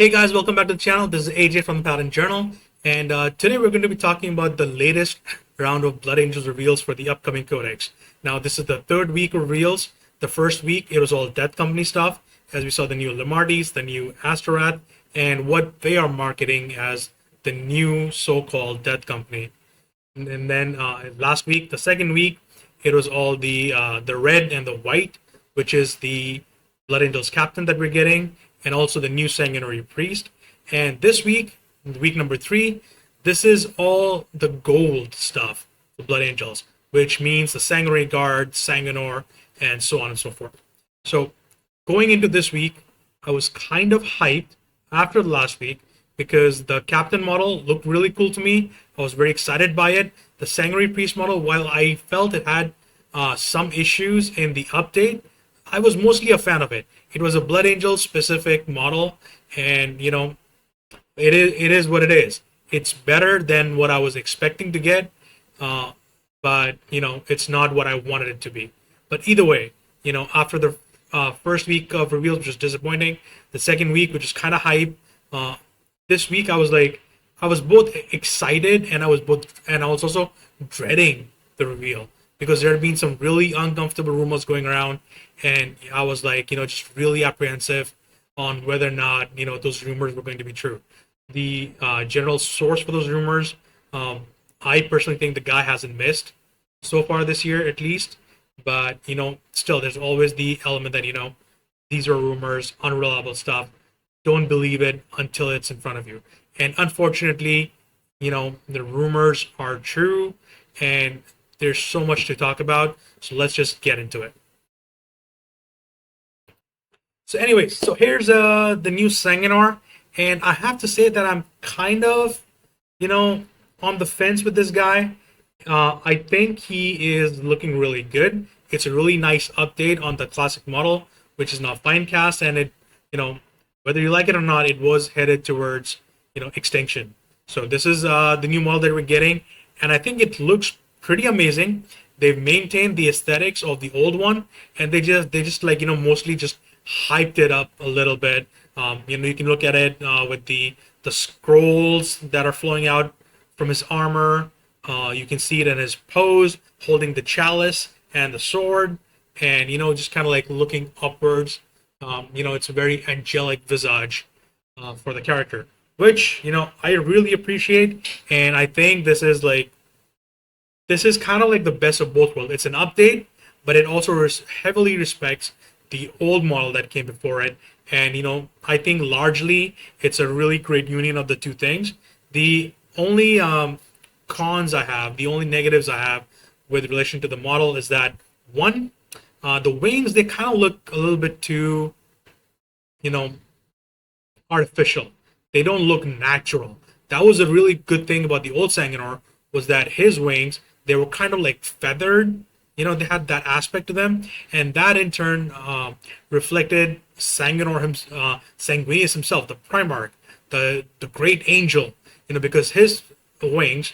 Hey guys, welcome back to the channel. This is AJ from the Paladin Journal, and today we're going to be talking about the latest round of Blood Angels reveals for the upcoming codex. Now, this is the third week of reveals. The first week, it was all Death Company stuff, as we saw the new Lamardis, the new Astorath, and what they are marketing as the new so-called Death Company. And then last week, the second week, it was all the red and the white, which is the Blood Angels captain that we're getting, and also the new Sanguinary priest. And this week, week number 3, this is all the gold stuff, the Blood Angels, which means the Sanguinary Guard, Sanguinor, and so on and so forth. So going into this week, I was kind of hyped after the last week because the captain model looked really cool to me. I was very excited by it. The Sanguinary priest model, while I felt it had some issues in the update, I was mostly a fan of it. It was a Blood Angel specific model, and it is what it is. It's better than what I was expecting to get, but it's not what I wanted it to be. But either way, after the first week of reveals, which was disappointing, the second week, which is kind of hype, this week I was both excited and I was also dreading the reveal because there had been some really uncomfortable rumors going around, and I was just really apprehensive on whether or not those rumors were going to be true. The general source for those rumors, I personally think the guy hasn't missed so far this year, at least. But still, there's always the element that these are rumors, unreliable stuff. Don't believe it until it's in front of you. And unfortunately, the rumors are true, and there's so much to talk about. So let's just get into it. So anyways, so here's the new Sanguinor, and I have to say that I'm kind of, on the fence with this guy. I think he is looking really good. It's a really nice update on the classic model, which is now Finecast, and it, whether you like it or not, it was headed towards, extinction. So this is the new model that we're getting, and I think it looks pretty amazing. They've maintained the aesthetics of the old one, and they just mostly just hyped it up a little bit. You can look at it with the scrolls that are flowing out from his armor. You can see it in his pose, holding the chalice and the sword, and just kind of like looking upwards. It's a very angelic visage for the character, which I really appreciate, and I think this is kind of like the best of both worlds. It's an update, but it also heavily respects the old model that came before it. And I think largely it's a really great union of the two things. The only cons I have, the only negatives I have with relation to the model is that one, the wings, they kind of look a little bit too, artificial. They don't look natural. That was a really good thing about the old Sanguinor, was that his wings, they were kind of like feathered. They had that aspect to them, and that in turn reflected Sanguinius himself, the Primarch, the great angel. Because his wings,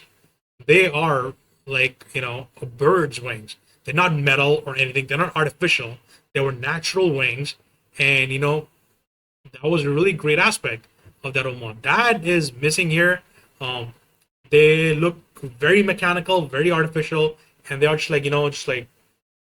they are like a bird's wings. They're not metal or anything. They're not artificial. They were natural wings, and that was a really great aspect of that old one. That is missing here. They look very mechanical, very artificial, and they are just like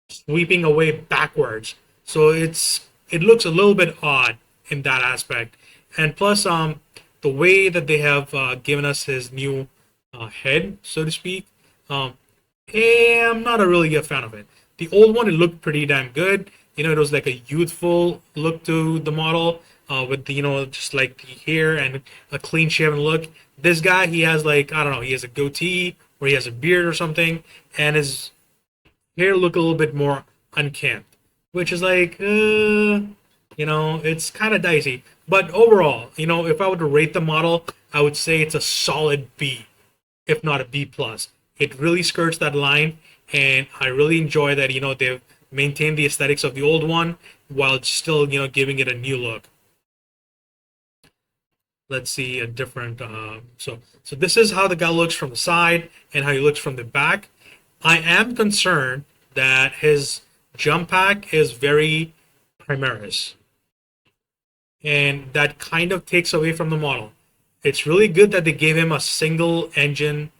sweeping away backwards. So it looks a little bit odd in that aspect. And plus, the way that they have given us his new head, so to speak, I'm not really a fan of it. The old one, it looked pretty damn good. It was like a youthful look to the model, with the just like the hair and a clean shaven look. This guy, he has I don't know, he has a goatee or he has a beard or something, and his hair look a little bit more unkempt, which is it's kind of dicey. But overall, if I were to rate the model, I would say it's a solid B, if not a B plus. It really skirts that line, and I really enjoy that they've maintained the aesthetics of the old one while still giving it a new look. Let's see a different. So this is how the guy looks from the side and how he looks from the back. I am concerned that his jump pack is very Primaris. and that kind of takes away from the model. It's really good that they gave him a single engine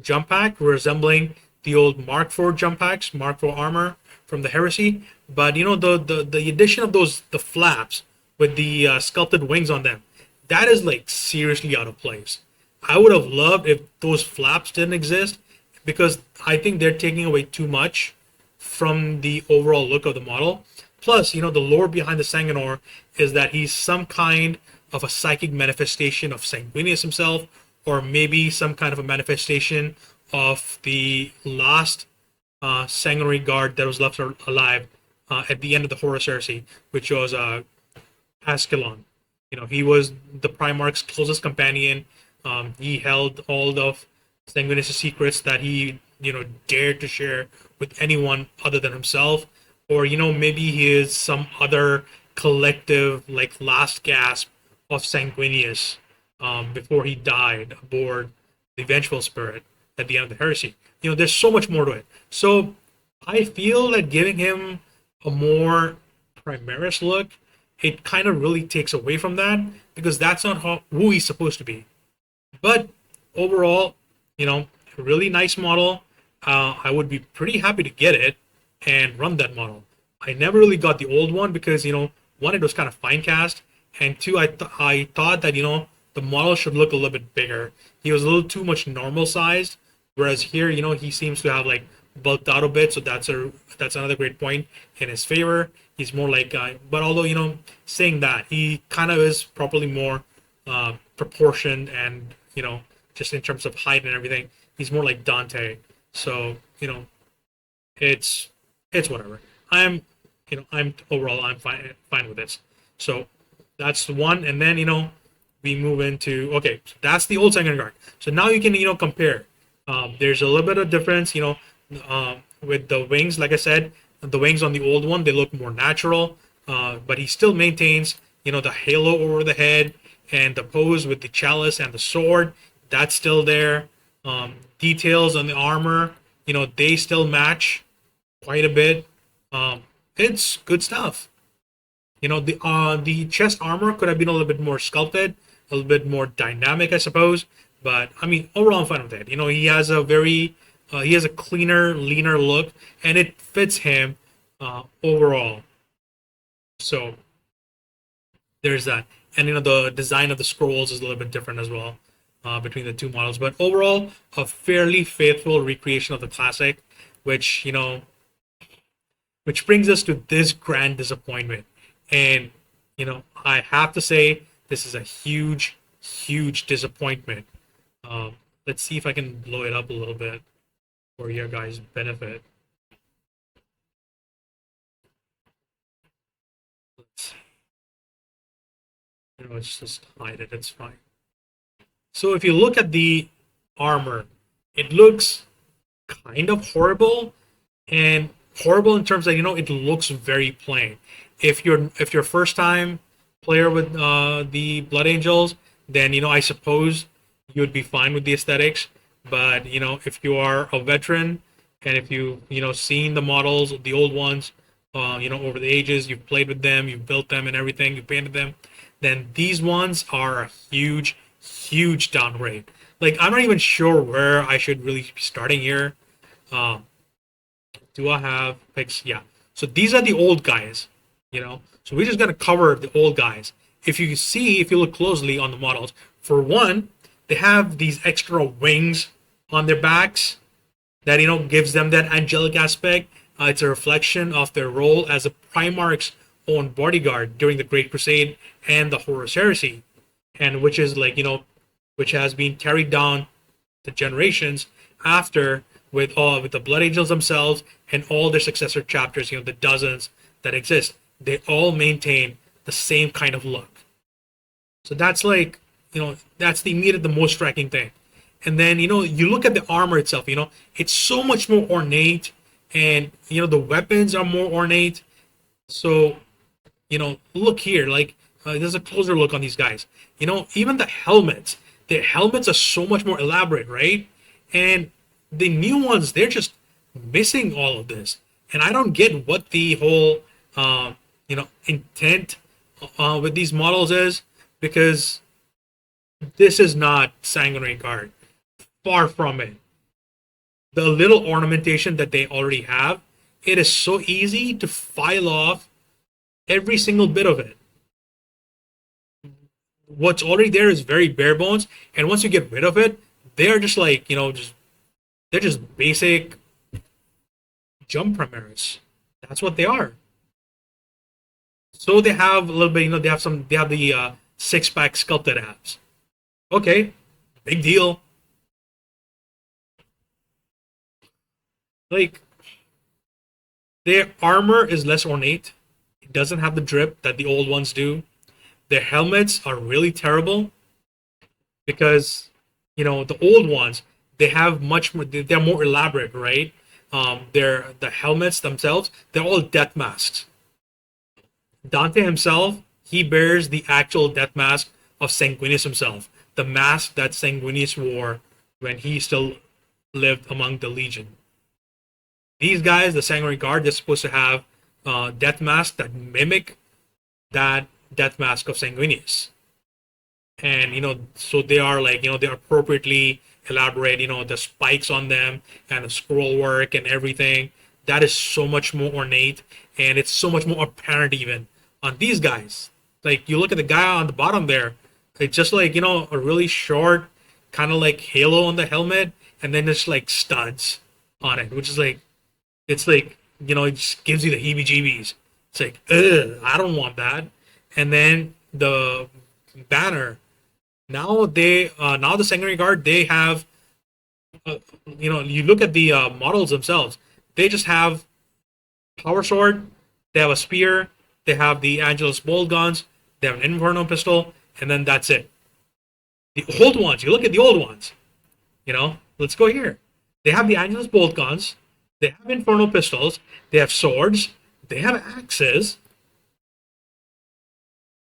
jump pack resembling the old Mark IV jump packs, Mark IV armor from the Heresy. But the addition of those the flaps with the sculpted wings on them, that is like seriously out of place. I would have loved if those flaps didn't exist because I think they're taking away too much from the overall look of the model. Plus, the lore behind the Sanguinor is that he's some kind of a psychic manifestation of Sanguinius himself, or maybe some kind of a manifestation of the last Sanguinary Guard that was left alive at the end of the Horus Heresy, which was Ascalon. He was the Primarch's closest companion. He held all of Sanguinius' secrets that he, dared to share with anyone other than himself. Or, maybe he is some other collective, like, last gasp of Sanguinius before he died aboard the Vengeful Spirit at the end of the Heresy. There's so much more to it. So I feel that giving him a more Primaris look, it kind of really takes away from that because that's not who he's supposed to be. But overall, really nice model. I would be pretty happy to get it and run that model. I never really got the old one because, one, it was kind of fine cast, and two, I thought that, the model should look a little bit bigger. He was a little too much normal sized, whereas here, he seems to have like bulked out a bit, so that's another great point in his favor. He's more like, but although, saying that, he kind of is probably more proportioned and, just in terms of height and everything, he's more like Dante. So, it's whatever. I'm overall I'm fine with this. So that's the one, and then we move into okay. So that's the old Sanguinary Guard. So now you can compare. There's a little bit of difference, with the wings. Like I said, the wings on the old one they look more natural, but he still maintains the halo over the head and the pose with the chalice and the sword. That's still there. Details on the armor, they still match quite a bit. It's good stuff. The chest armor could have been a little bit more sculpted, a little bit more dynamic, I suppose. But I mean, overall, I'm fine with it. He has a cleaner, leaner look, and it fits him overall. So there's that, and the design of the scrolls is a little bit different as well between the two models. But overall, a fairly faithful recreation of the classic, which brings us to this grand disappointment. And, I have to say, this is a huge, huge disappointment. Let's see if I can blow it up a little bit for your guys' benefit. Let's see. Let's just hide it. It's fine. So if you look at the armor, it looks kind of horrible, and horrible in terms that it looks very plain. If you're first time player with the Blood Angels, then I suppose you would be fine with the aesthetics. But if you are a veteran and if you seen the models, the old ones, over the ages, you've played with them, you've built them and everything, you painted them, then these ones are a huge, huge downgrade. Like I'm not even sure where I should really be starting here. Do I have pics? Yeah. So these are the old guys, So we're just gonna cover the old guys. If you look closely on the models, for one, they have these extra wings on their backs that gives them that angelic aspect. It's a reflection of their role as a Primarch's own bodyguard during the Great Crusade and the Horus Heresy, and which is which has been carried down the generations after with the Blood Angels themselves and all their successor chapters, the dozens that exist. They all maintain the same kind of look. So that's that's the most striking thing. And then, you look at the armor itself, it's so much more ornate, and, the weapons are more ornate. So, look here, there's a closer look on these guys. Even the helmets, their helmets are so much more elaborate, right? And the new ones, they're just missing all of this. And I don't get what the whole, intent with these models is because this is not Sanguinary Guard. Far from it. The little ornamentation that they already have, it is so easy to file off every single bit of it. What's already there is very bare bones, and once you get rid of it, they're just like, they're just basic jump primaries. That's what they are. So they have a little bit, they have the six pack sculpted abs. Okay, big deal. Like, their armor is less ornate. It doesn't have the drip that the old ones do. Their helmets are really terrible because, the old ones, they have much more, they're more elaborate, right? The helmets themselves, they're all death masks. Dante himself, he bears the actual death mask of Sanguinius himself, the mask that Sanguinius wore when he still lived among the Legion. These guys, the Sanguinary Guard, they're supposed to have death masks that mimic that death mask of Sanguinius. And, so they are like, they're appropriately elaborate, the spikes on them and the scroll work and everything. That is so much more ornate, and it's so much more apparent even on these guys. Like, you look at the guy on the bottom there, it's just like, a really short kind of like halo on the helmet, and then it's like studs on it, which is like, it's like, it just gives you the heebie-jeebies. It's like, ugh, I don't want that. And then the banner, now the Sanguinary Guard, they have, you look at the models themselves, they just have power sword, they have a spear, they have the Angelus bolt guns, they have an Inferno pistol, and then that's it. The old ones, you look at the old ones, let's go here. They have the Angelus bolt guns, they have Inferno pistols, they have swords, they have axes,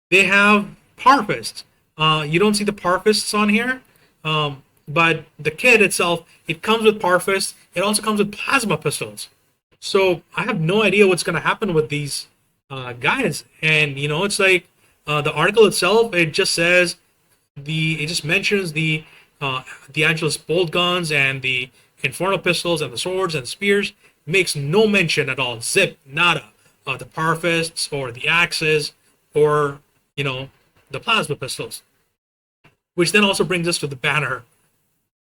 they have power fists. You don't see the power fists on here, but the kit itself, it comes with power fists. It also comes with plasma pistols. So I have no idea what's going to happen with these guys. And it's like the article itself. It just says it just mentions the Angelus bolt guns and the Inferno pistols and the swords and the spears. It makes no mention at all. Zip, nada, of the power fists or the axes or the plasma pistols. Which then also brings us to the banner.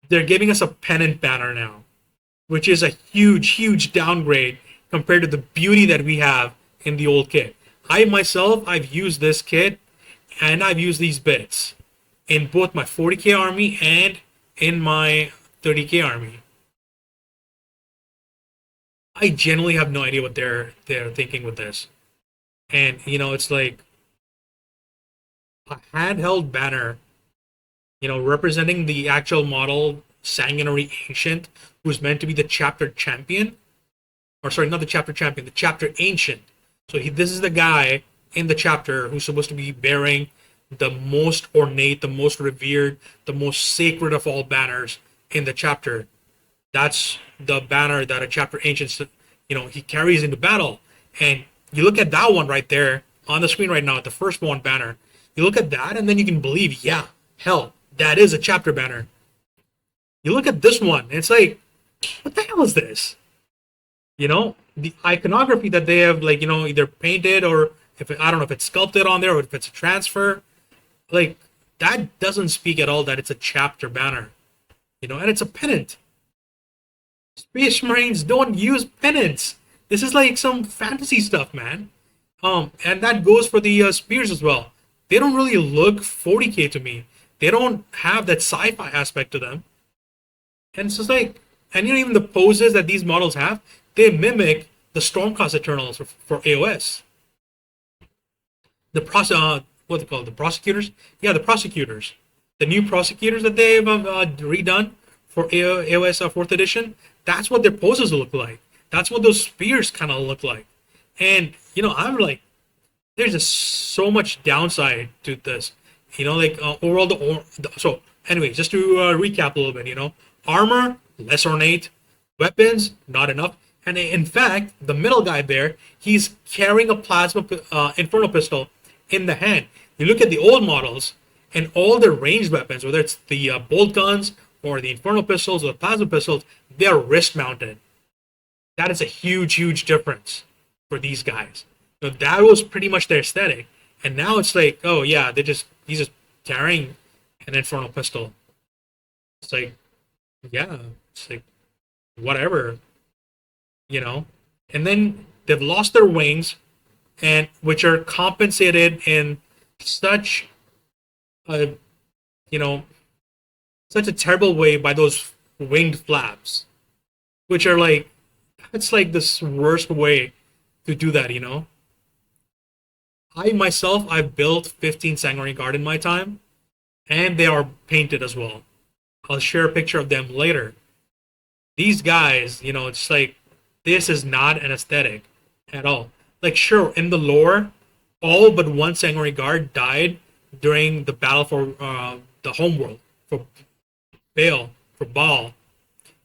They're giving us a pennant banner now, which is a huge, huge downgrade compared to the beauty that we have in the old kit. I myself, I've used this kit, and I've used these bits in both my 40K army and in my 30K army. I genuinely have no idea what they're thinking with this. And, it's like a handheld banner, representing the actual model Sanguinary Ancient, who's meant to be the chapter champion. Or sorry, not the chapter champion, the chapter ancient. So this is the guy in the chapter who's supposed to be bearing the most ornate, the most revered, the most sacred of all banners in the chapter. That's the banner that a chapter ancient, he carries into battle. And you look at that one right there on the screen right now, the first one banner. You look at that, and then you can believe, yeah, hell, that is a chapter banner. You look at this one, and it's like, what the hell is this? The iconography that they have, like, either painted or I don't know if it's sculpted on there or if it's a transfer. Like, that doesn't speak at all that it's a chapter banner. And it's a pennant. Space Marines don't use pennants. This is like some fantasy stuff, man. And that goes for the spears as well. They don't really look 40K to me. They don't have that sci-fi aspect to them. And it's just like, and even the poses that these models have, they mimic the Stormcast Eternals for AOS. What they call it? The prosecutors? Yeah, the prosecutors. The new prosecutors that they've redone for AOS 4th edition, that's what their poses look like. That's what those spears kind of look like. And, I'm like, there's just so much downside to this. Overall, so anyway, just to recap a little bit, armor, less ornate, weapons, not enough. And in fact, the middle guy there, he's carrying a plasma Inferno pistol, in the hand. You look at the old models and all their ranged weapons, whether it's the bolt guns or the infernal pistols or the plasma pistols, they are wrist mounted. That is a huge difference for these guys. So that was pretty much their aesthetic. And now it's like, oh yeah, he's just carrying an infernal pistol. It's like, yeah, it's like whatever, you know. And then they've lost their wings, and which are compensated in such a, you know, such a terrible way by those winged flaps, which are like, it's like this worst way to do that, you know. I myself, I've built 15 Sanguinary Guard in my time, and they are painted as well. I'll share a picture of them later. These guys, you know, it's like, this is not an aesthetic at all. Like, sure, in the lore, all but one Sanguinary Guard died during the battle for the homeworld, for Baal, for Baal.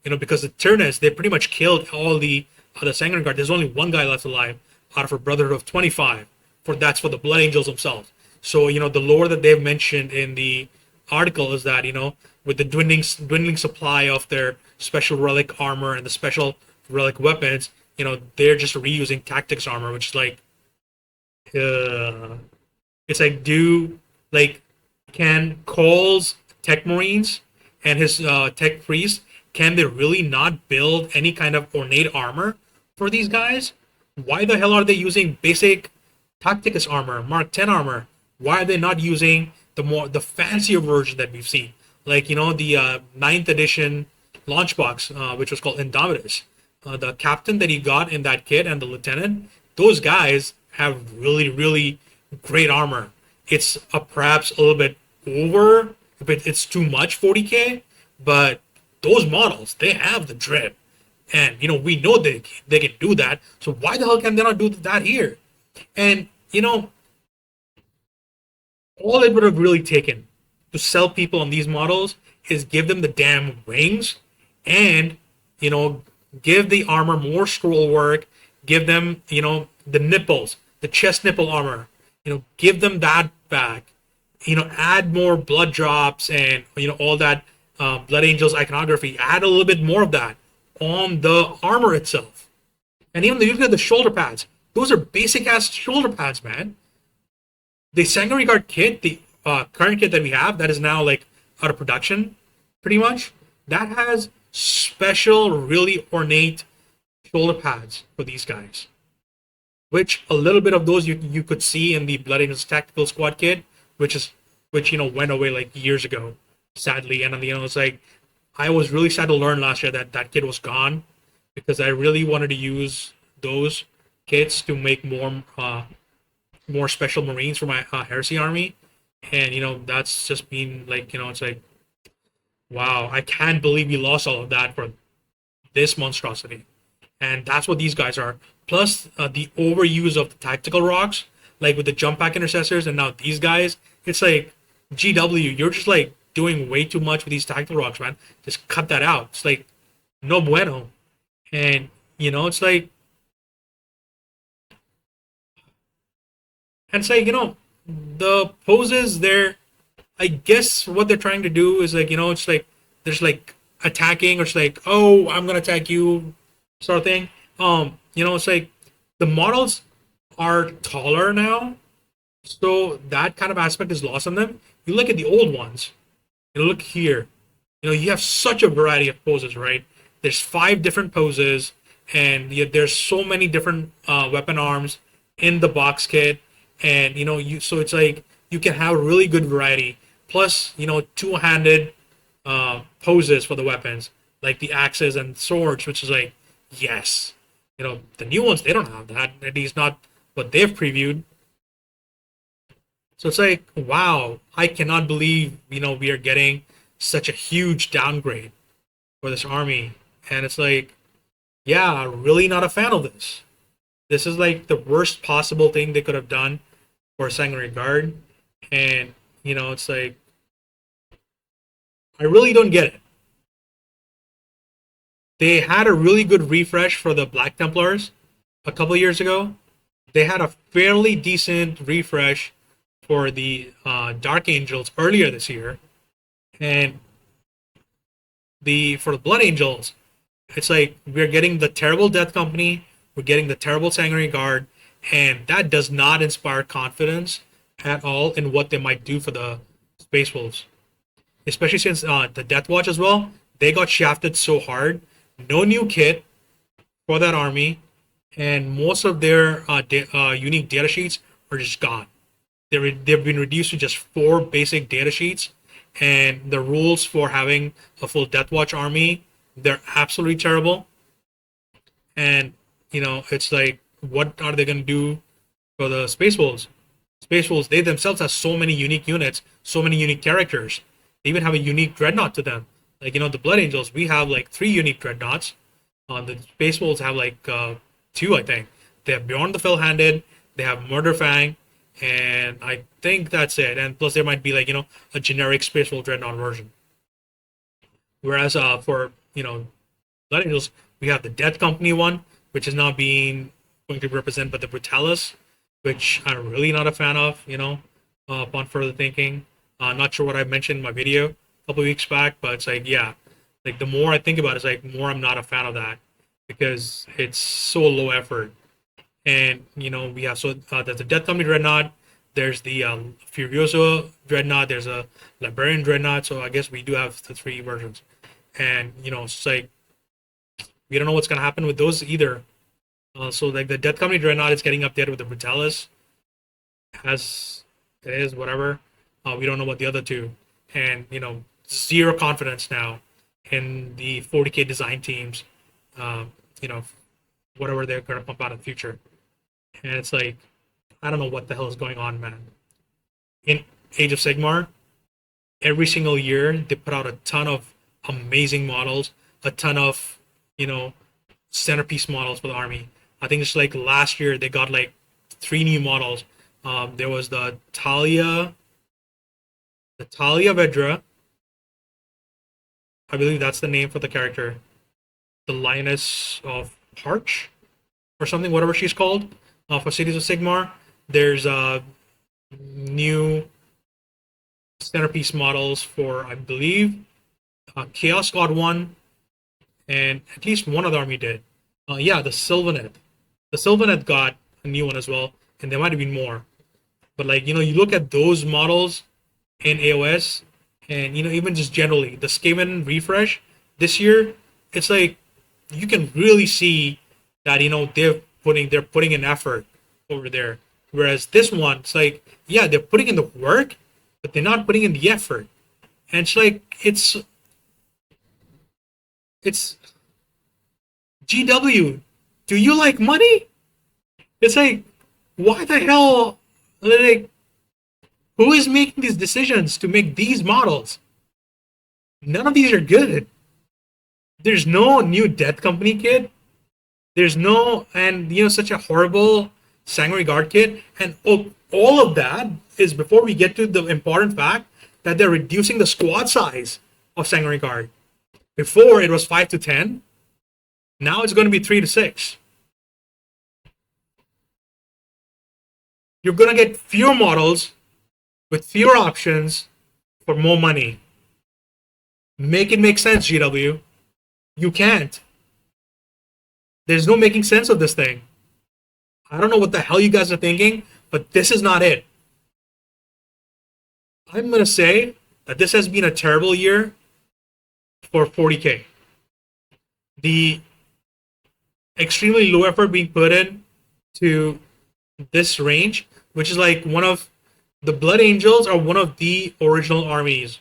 You know, because the Tyranids, they pretty much killed all the other Sanguinary Guard. There's only one guy left alive out of a Brotherhood of 25. That's for the Blood Angels themselves. So, you know, the lore that they've mentioned in the article is that, you know, with the dwindling supply of their special relic armor and the special relic weapons, you know, they're just reusing tactics armor, which is like, it's like, can Cole's Tech Marines and his Tech Priests, can they really not build any kind of ornate armor for these guys? Why the hell are they using basic Tacticus armor, Mark 10 armor? Why are they not using the fancier version that we've seen? Like, you know, the 9th edition launch box, which was called Indomitus. The captain that he got in that kit and the lieutenant, those guys have really great armor. It's perhaps a little bit over, but it's too much 40K, but those models, they have the drip. And, you know, we know they can do that. So why the hell can they not do that here? And, you know, all it would have really taken to sell people on these models is give them the damn wings and, you know, give the armor more scroll work, give them, you know, the nipples, the chest nipple armor, you know, give them that back, you know, add more blood drops and, you know, all that Blood Angels iconography, add a little bit more of that on the armor itself. And even you look at the shoulder pads, those are basic ass shoulder pads, man. The Sanguinary Guard kit, the current kit that we have, that is now like out of production, pretty much, that has special, really ornate shoulder pads for these guys. Which a little bit of those you could see in the Blood Angels Tactical Squad kit, which you know went away like years ago, sadly. And you know, it's like, I was really sad to learn last year that that kit was gone, because I really wanted to use those kits to make more special Marines for my Heresy army. And you know, that's just been like, you know, it's like, wow, I can't believe we lost all of that for this monstrosity. And that's what these guys are. Plus the overuse of the tactical rocks, like with the jump pack intercessors, and now these guys, it's like, GW, you're just like doing way too much with these tactical rocks, man. Just cut that out. It's like, no bueno. And you know, it's like, and it's like, you know, the poses, they're, I guess what they're trying to do is like, you know, it's like, there's like attacking, or it's like, oh, I'm gonna attack you, sort of thing. You know, it's like the models are taller now, so that kind of aspect is lost on them. You look at the old ones, you look here, you know, you have such a variety of poses, right? There's 5 different poses, and there's so many different weapon arms in the box kit, and you know, so it's like you can have really good variety. Plus, you know, two-handed poses for the weapons, like the axes and swords, which is like, yes. You know, the new ones, they don't have that. At least not what they've previewed. So it's like, wow, I cannot believe, you know, we are getting such a huge downgrade for this army. And it's like, yeah, really not a fan of this. This is like the worst possible thing they could have done for Sanguinary Guard. And, you know, it's like, I really don't get it. They had a really good refresh for the Black Templars a couple years ago. They had a fairly decent refresh for the Dark Angels earlier this year, and the for the Blood Angels, it's like we're getting the terrible Death Company, we're getting the terrible Sanguinary Guard, and that does not inspire confidence at all in what they might do for the Space Wolves. Especially since the Death Watch as well, they got shafted so hard. No new kit for that army, and most of their unique data sheets are just gone. They've been reduced to just 4 basic data sheets, and the rules for having a full Death Watch army, they're absolutely terrible. And it's like, what are they going to do for the Space Wolves? Space Wolves, they themselves have so many unique units, so many unique characters. They even have a unique dreadnought to them. Like the Blood Angels, we have like 3 unique dreadnoughts. The Space Wolves have like 2, I think. They have Beyond the Fell-Handed, they have Murder Fang, and I think that's it. And plus, there might be like a generic Space Wolf dreadnought version. Whereas for Blood Angels, we have the Death Company one, which is now being going to be represented by the Brutalis, which I'm really not a fan of. Upon further thinking, not sure what I mentioned in my video a couple weeks back, but it's like, yeah, like the more I think about it, it's like more I'm not a fan of that because it's so low effort. And we have there's the Death Company Dreadnought, there's the Furioso Dreadnought, there's a Librarian Dreadnought. So I guess we do have the 3 versions, and it's like we don't know what's gonna happen with those either. So like the Death Company Dreadnought is getting updated with the Brutalis, as it is whatever. We don't know about the other 2, and zero confidence now in the 40K design teams. Whatever they're gonna pump out in the future, and it's like I don't know what the hell is going on, man. In Age of Sigmar, every single year they put out a ton of amazing models, a ton of centerpiece models for the army. I think it's like last year they got like 3 new models. There was the Talia Vedra, I believe that's the name for the character, the Lioness of Harch or something, whatever she's called, for Cities of Sigmar. There's new centerpiece models for, I believe, Chaos God 1, and at least one other army did. Yeah, the Sylvaneth. The Sylvaneth got a new one as well, and there might have been more. But like, you look at those models in AOS, and even just generally, the Skaven refresh this year, it's like you can really see that they're putting in effort over there. Whereas this one, it's like, yeah, they're putting in the work, but they're not putting in the effort. And it's like it's GW. Do you like money? It's like, why the hell? Like, who is making these decisions to make these models? None of these are good. There's no new Death Company kit. There's no, and such a horrible Sanguinary Guard kit. And all of that is before we get to the important fact that they're reducing the squad size of Sanguinary Guard. Before it was 5 to 10. Now it's going to be 3 to 6. You're going to get fewer models with fewer options for more money. Make it make sense, GW. You can't. There's no making sense of this thing. I don't know what the hell you guys are thinking, but this is not it. I'm going to say that this has been a terrible year for 40K. The extremely low effort being put in to this range, which is like one of the Blood Angels are one of the original armies.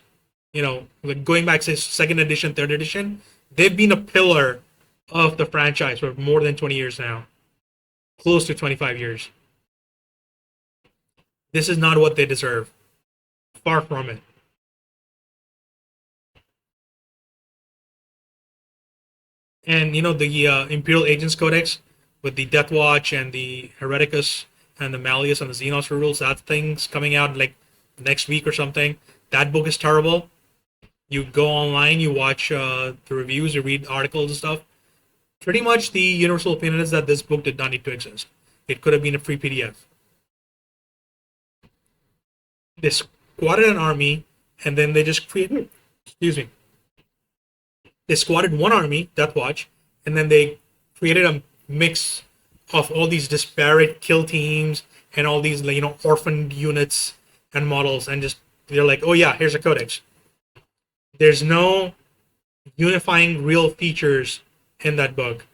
Like going back to 2nd edition, 3rd edition, they've been a pillar of the franchise for more than 20 years now. Close to 25 years. This is not what they deserve. Far from it. And the Imperial Agents Codex with the Death Watch and the Hereticus and the Malleus and the Xenos rules, that thing's coming out like next week or something. That book is terrible. You go online, you watch the reviews, you read articles and stuff. Pretty much the universal opinion is that this book did not need to exist. It could have been a free PDF. They squatted an army, and then they just created. Excuse me. They squatted one army, Death Watch, and then they created a mix of all these disparate kill teams and all these orphaned units and models, and just they're like, oh yeah, here's a codex. There's no unifying real features in that book,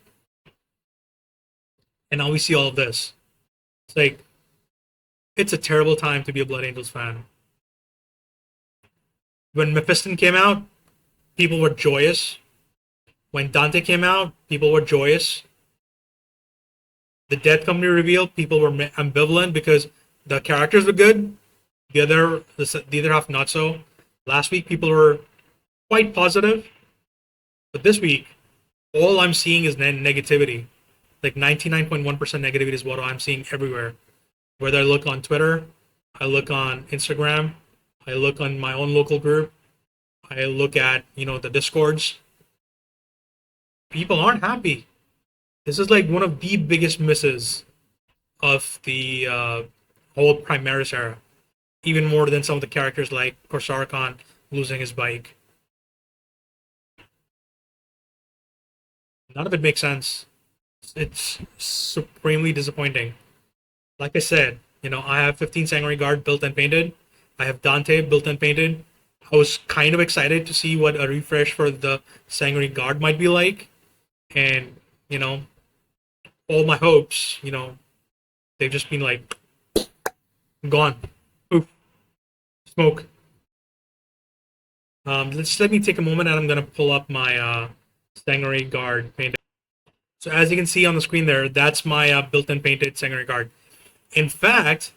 and now we see all of this. It's like it's a terrible time to be a Blood Angels fan. When Mephiston came out, people were joyous. When Dante came out, people were joyous. The Dead Company reveal, people were ambivalent because the characters were good. The other half not so. Last week, people were quite positive, but this week, all I'm seeing is negativity. Like 99.1% negativity is what I'm seeing everywhere. Whether I look on Twitter, I look on Instagram, I look on my own local group, I look at the Discords. People aren't happy. This is like one of the biggest misses of the whole Primaris era. Even more than some of the characters like Korsarkhan losing his bike. None of it makes sense. It's supremely disappointing. Like I said, I have 15 Sanguinary Guard built and painted. I have Dante built and painted. I was kind of excited to see what a refresh for the Sanguinary Guard might be like. And, all my hopes, they've just been like gone. Oof. Smoke. Let me take a moment and I'm gonna pull up my Sanguinary Guard painted. So as you can see on the screen there, that's my built and painted Sanguinary Guard. In fact,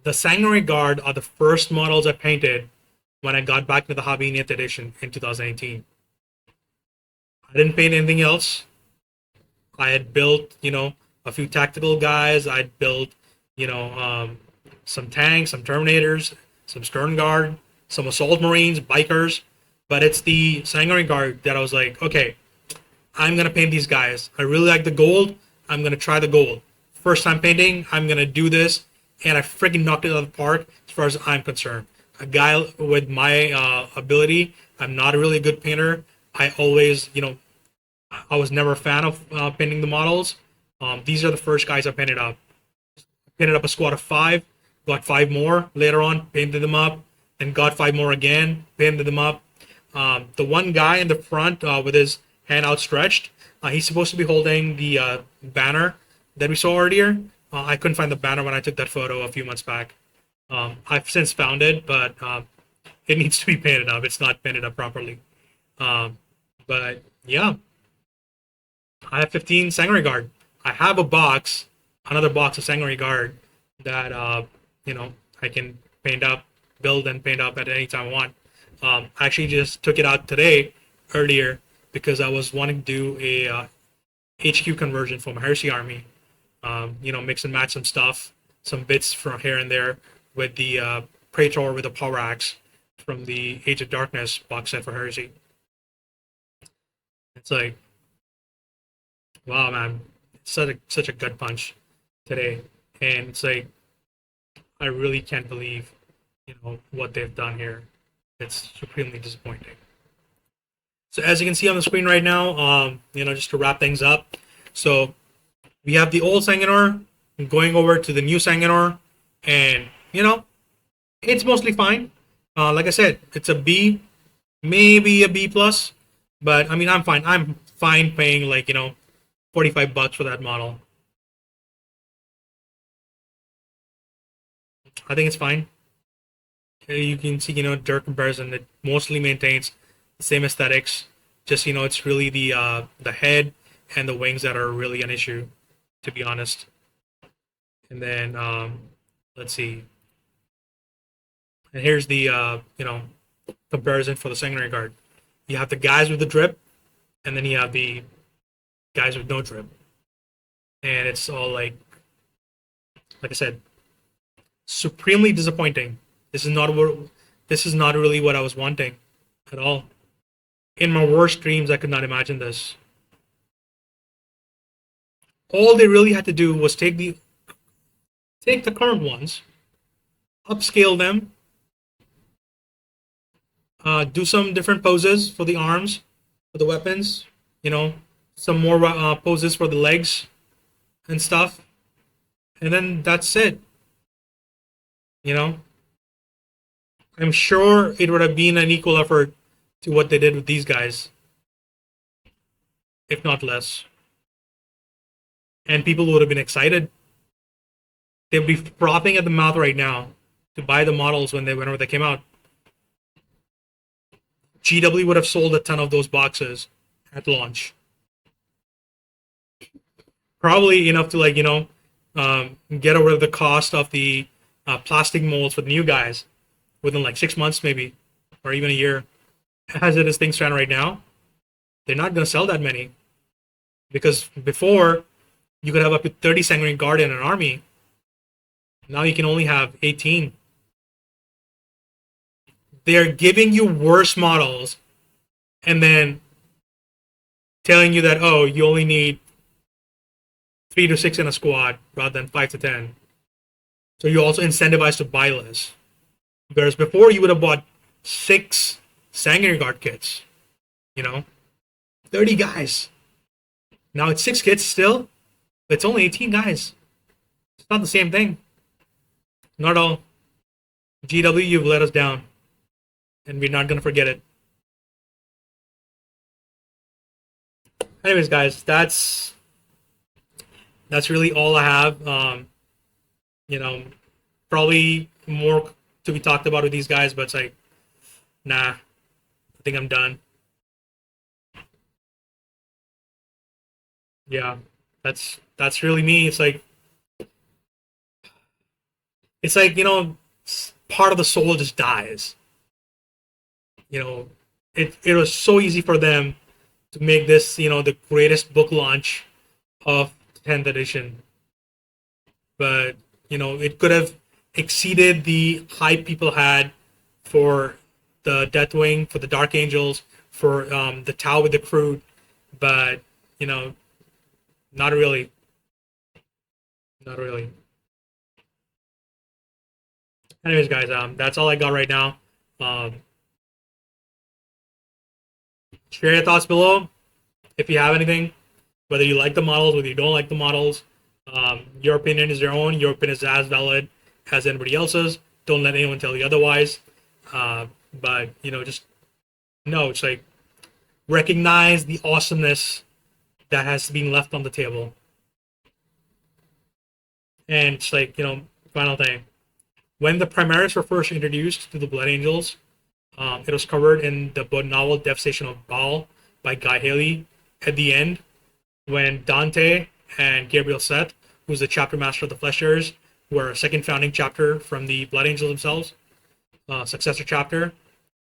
the Sanguinary Guard are the first models I painted when I got back to the Hobby 9th edition in 2018. I didn't paint anything else. I had built, a few tactical guys. I'd built, some tanks, some Terminators, some Stern Guard, some Assault Marines, Bikers. But it's the Sanguinary Guard that I was like, okay, I'm going to paint these guys. I really like the gold. I'm going to try the gold. First time painting, I'm going to do this. And I freaking knocked it out of the park as far as I'm concerned. A guy with my ability, I'm not a really good painter. I always, I was never a fan of painting the models. These are the first guys I painted up. Painted up a squad of 5, got 5 more later on, painted them up, and got 5 more again, painted them up. The one guy in the front with his hand outstretched, he's supposed to be holding the banner that we saw earlier. I couldn't find the banner when I took that photo a few months back. I've since found it, but it needs to be painted up. It's not painted up properly. But yeah, I have 15 Sanguinary Guard. I have a box, another box of Sanguinary Guard that I can paint up, build and paint up at any time I want. I actually just took it out today, earlier, because I was wanting to do a HQ conversion for my Heresy army. Mix and match some stuff, some bits from here and there with the Praetor with the Power Axe from the Age of Darkness box set for Heresy. It's like, wow, man, it's such a gut punch today, and it's like, I really can't believe, what they've done here. It's supremely disappointing. So as you can see on the screen right now, just to wrap things up, so we have the old Sanguinor going over to the new Sanguinor, and it's mostly fine. Like I said, it's a B, maybe a B plus, but I mean I'm fine. I'm fine paying like $45 for that model. I think it's fine. You can see dirt comparison. It mostly maintains the same aesthetics. Just it's really the head and the wings that are really an issue, to be honest. And then let's see. And here's the comparison for the Sanguinary Guard. You have the guys with the drip, and then you have the guys with no drip. And it's all like I said, supremely disappointing. This is not really what I was wanting at all. In my worst dreams, I could not imagine this. All they really had to do was take the current ones, upscale them, do some different poses for the arms, for the weapons, you know, some more poses for the legs and stuff, and then that's it. You know, I'm sure it would have been an equal effort to what they did with these guys, if not less. And people would have been excited. They'd be frothing at the mouth right now to buy the models whenever they came out. GW would have sold a ton of those boxes at launch. Probably enough to get over the cost of the plastic molds for the new guys within like 6 months maybe, or even a year. As it is things stand right now, they're not going to sell that many, because before you could have up to 30 Sanguinary Guard in an army. Now you can only have 18. They're giving you worse models and then telling you that, oh, you only need 3 to 6 in a squad rather than 5 to 10. So you're also incentivized to buy less. Whereas before you would have bought 6 Sanguinary Guard kits, 30 guys. Now it's 6 kits still, but it's only 18 guys. It's not the same thing. Not all. GW, you've let us down, and we're not going to forget it. Anyways, guys, that's really all I have. Probably more to be talked about with these guys, but it's like, nah, I think I'm done. Yeah, that's really me. It's like part of the soul just dies. It was so easy for them to make this the greatest book launch of 10th edition, but it could have exceeded the hype people had for the Deathwing, for the Dark Angels, for the Tau with the Crude, but not really. Not really. Anyways, guys, that's all I got right now. Share your thoughts below if you have anything, whether you like the models, whether you don't like the models. Your opinion is your own. Your opinion is as valid as anybody else's. Don't let anyone tell you otherwise. But just know, it's like, recognize the awesomeness that has been left on the table. And it's like, final thing. When the Primaris were first introduced to the Blood Angels, it was covered in the novel Devastation of Baal by Guy Haley. At the end, when Dante and Gabriel Seth, who's the chapter master of the Fleshers, who are a second founding chapter from the Blood Angels themselves, successor chapter,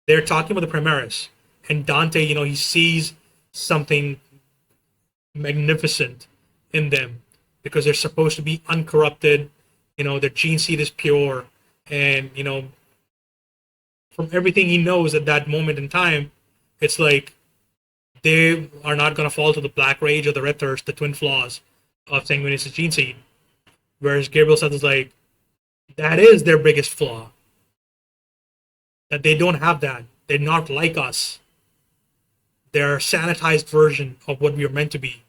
they're talking about the Primaris. And Dante, he sees something magnificent in them because they're supposed to be uncorrupted. Their gene seed is pure, and from everything he knows at that moment in time, it's like they are not going to fall to the Black Rage or the Red Thirst, the twin flaws of Sanguinius' gene seed. Whereas Gabriel Seth is like, that is their biggest flaw. That they don't have that. They're not like us. They're a sanitized version of what we are meant to be.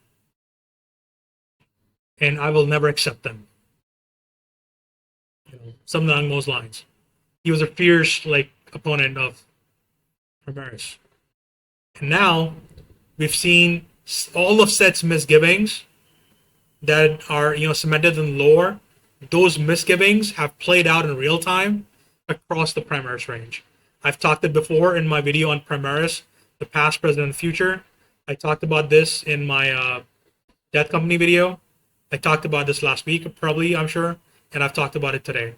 And I will never accept them. Something along those lines. He was a fierce opponent of Primaris. And now we've seen all of Seth's misgivings that are cemented in lore. Those misgivings have played out in real time across the Primaris range. I've talked it before in my video on Primaris, the past, present, and future. I talked about this in my Death Company video. I talked about this last week, probably, I'm sure, and I've talked about it today.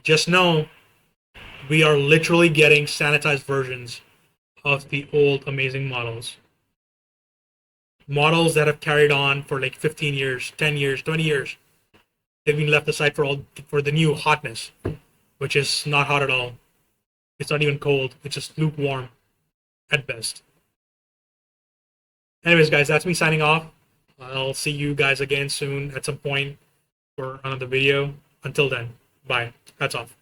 Just know, we are literally getting sanitized versions of the old amazing models. Models that have carried on for 15 years, 10 years, 20 years. They've been left aside for the new hotness, which is not hot at all. It's not even cold. It's just lukewarm at best. Anyways, guys, that's me signing off. I'll see you guys again soon at some point for another video. Until then, Bye. That's off.